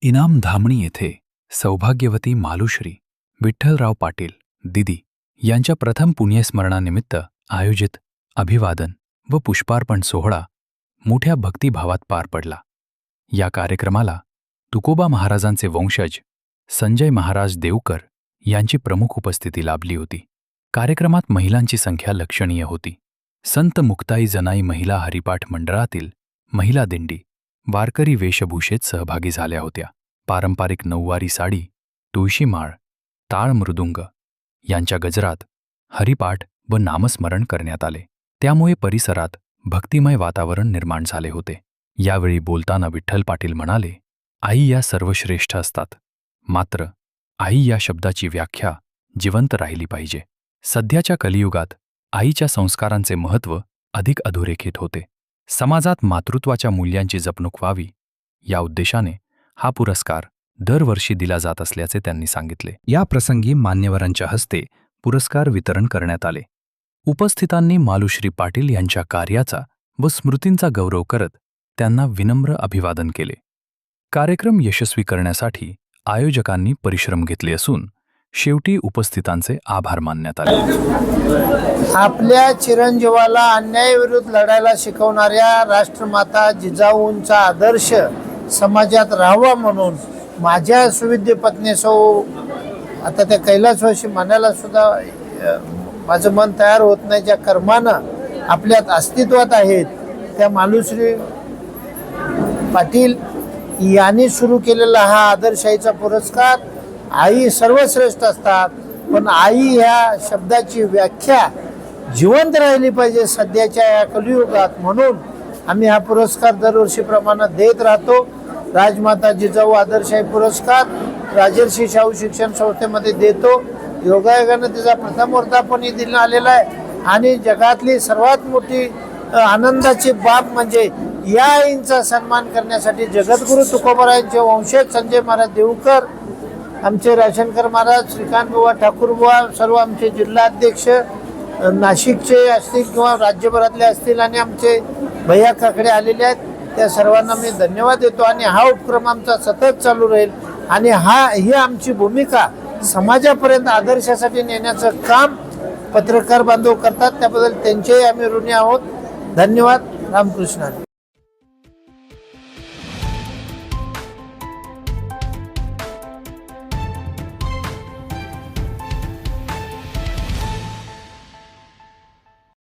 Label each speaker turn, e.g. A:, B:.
A: इनाम धामणी येथे सौभाग्यवती मालुश्री विठ्ठलराव पाटील दिदी यांच्या प्रथम पुण्यस्मरणानिमित्त आयोजित अभिवादन व पुष्पार्पण सोहळा मोठ्या भक्तिभावात पार पडला. या कार्यक्रमाला तुकोबा महाराजांचे वंशज संजय महाराज देवकर यांची प्रमुख उपस्थिती लाभली होती. कार्यक्रमात महिलांची संख्या लक्षणीय होती. संत मुक्ताई जनाई महिला हरिपाठ मंडळातील महिला दिंडी वारकरी वेशभूषेत सहभागी झाल्या होत्या. पारंपरिक नऊवारी साडी, तुळशी माळ, टाळ मृदुंग यांच्या गजरात हरिपाठ व नामस्मरण करण्यात आले. त्यामुळे परिसरात भक्तिमय वातावरण निर्माण झाले होते. यावेळी बोलताना विठ्ठल पाटील म्हणाले, आई या सर्वश्रेष्ठ असतात, मात्र आई या शब्दाची व्याख्या जिवंत राहिली पाहिजे. सध्याच्या कलियुगात आईच्या संस्कारांचे महत्त्व अधिक अधोरेखित होते. समाजात मातृत्वाच्या मूल्यांची जपणूक व्हावी या उद्देशाने हा पुरस्कार दरवर्षी दिला जात असल्याचे त्यांनी सांगितले. या प्रसंगी मान्यवरांच्या हस्ते पुरस्कार वितरण करण्यात आले. उपस्थितांनी मालुश्री पाटील यांच्या कार्याचा व स्मृतींचा गौरव करत त्यांना विनम्र अभिवादन केले. कार्यक्रम यशस्वी करण्यासाठी आयोजकांनी परिश्रम घेतले असून शेवटी उपस्थितांचे आभार मानण्यात आले.
B: आपल्या चिरंजीवाला अन्यायाविरुद्ध लढायला शिकवणाऱ्या राष्ट्रमाता जिजाऊंचा आदर्श समाजात राहावा म्हणून माझ्या सुविद्य पत्नीसह आता त्या कैलासवासी म्हणायला सुद्धा माझं मन तयार होत नाही. ज्या कर्मानं आपल्यात अस्तित्वात आहेत त्या मालुश्री पाटील यांनी सुरू केलेला हा आदर्श आईचा पुरस्कार. आई सर्वश्रेष्ठ असतात, पण आई ह्या शब्दाची व्याख्या जिवंत राहिली पाहिजे सध्याच्या या कलियुगात. म्हणून आम्ही हा पुरस्कार दरवर्षीप्रमाणे देत राहतो. राजमाता जिजाऊ आदर्शाई पुरस्कार राजर्षी शाहू शिक्षण संस्थेमध्ये देतो. योगायोगानं त्याचा प्रथम वर्धापनही दिला आलेला आहे. आणि जगातली सर्वात मोठी आनंदाची बाब म्हणजे या आईंचा सन्मान करण्यासाठी जगद्गुरू तुकोबारायांचे वंशज संजय महाराज देवकर, आमचे राशनकर महाराज, श्रीकांत बुवा, ठाकूर बुवा, सर्व आमचे जिल्हाध्यक्ष नाशिकचे असतील किंवा राज्यभरातले असतील आणि आमचे भैया काकडे आलेले आहेत, त्या सर्वांना मी धन्यवाद देतो. आणि हा उपक्रम आमचा सतत चालू राहील आणि ही आमची भूमिका समाजापर्यंत आदर्शासाठी नेण्याचं काम पत्रकार बांधव करतात. त्याबद्दल त्यांचेही आम्ही ऋणी आहोत. धन्यवाद. रामकृष्ण.